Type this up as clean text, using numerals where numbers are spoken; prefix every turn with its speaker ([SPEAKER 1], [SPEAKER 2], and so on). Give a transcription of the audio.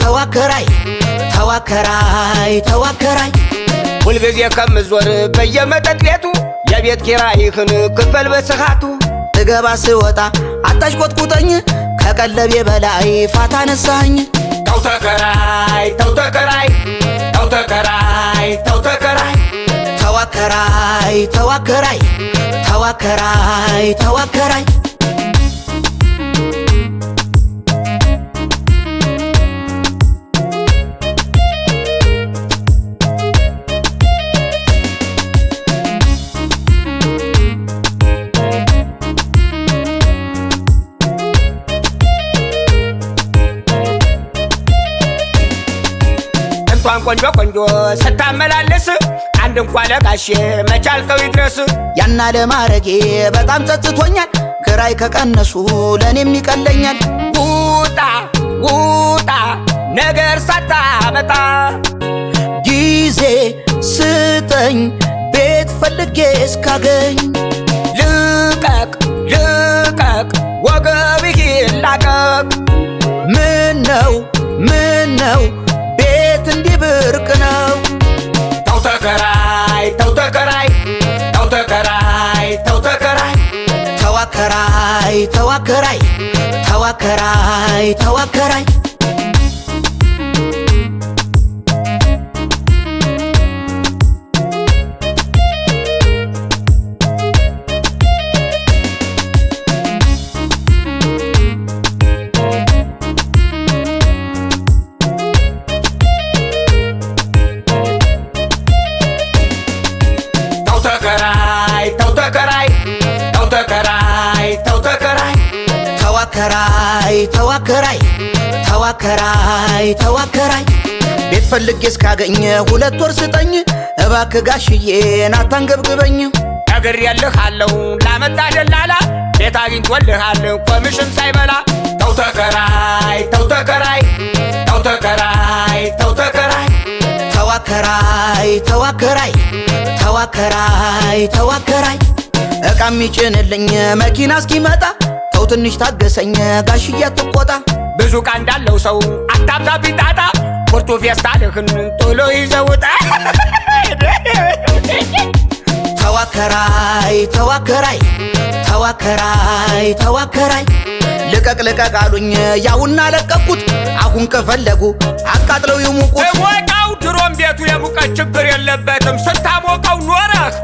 [SPEAKER 1] ተዋከራይ ተዋከራይ
[SPEAKER 2] ሁልጊዜ ከምዞር በየመጠጥ ቤቱ የቤት ኪራይህን ክፈል በሰዓቱ
[SPEAKER 1] እገባ ስወጣ አታሽቆጥቁጠኝ ከቀለቤ በላይ ፋታ ነሳኝ
[SPEAKER 2] ተው ተከራይ ተዋከራይ እንኳን ቆንጆ ስታመላለስ አንድ እንኳን ለጋሼ መቻልከው ይድረስ
[SPEAKER 1] ያና ለማረጌ በጣም ጸጽቶኛል ክራይ ከቀነሱ ለኔም ይቀለኛል
[SPEAKER 2] ውጣ ነገር ሳታመጣ
[SPEAKER 1] ጊዜ ስጠኝ ቤት ፈልጌ እስካገኝ
[SPEAKER 2] ልቀቅ ወገብህ ይላቀቅ
[SPEAKER 1] ምነው ቤት እንዲህ ብርቅ ነው
[SPEAKER 2] ተው ተከራይ
[SPEAKER 1] ተዋከራይ ቤት ፈልጌ እስካገኝ 2 ወር ስጠኝ እባክህ ጋሽዬን አታንገብግበኝ
[SPEAKER 2] ነገር ያለሃለው ላመጣ ደላላ ቤት አግኝቶልሃል ኮሚሽን ሳይበላ ተው ተከራይ
[SPEAKER 1] እቃ የሚጭንልኝ መኪና እስኪመጣ ተው ትንሽ ታገሰኝ ጋሽዬ አትቆጣ
[SPEAKER 2] ብዙ ዕቃ እንዳለው ሰው አታብዛ ቢጣጣ ፖርቶ ፌስታልህን ቶሎ ይዘውጣ
[SPEAKER 1] ተዋከራይ ልቀቅ አሉኝ ያውና ለቀቁት አሁን ከፈለጉ አቃጥለው ይሙቁት
[SPEAKER 2] ሞቃው ድሮም ቤቱ የሙቀት ችግር የለበትም ስታሞቀው ኖረህ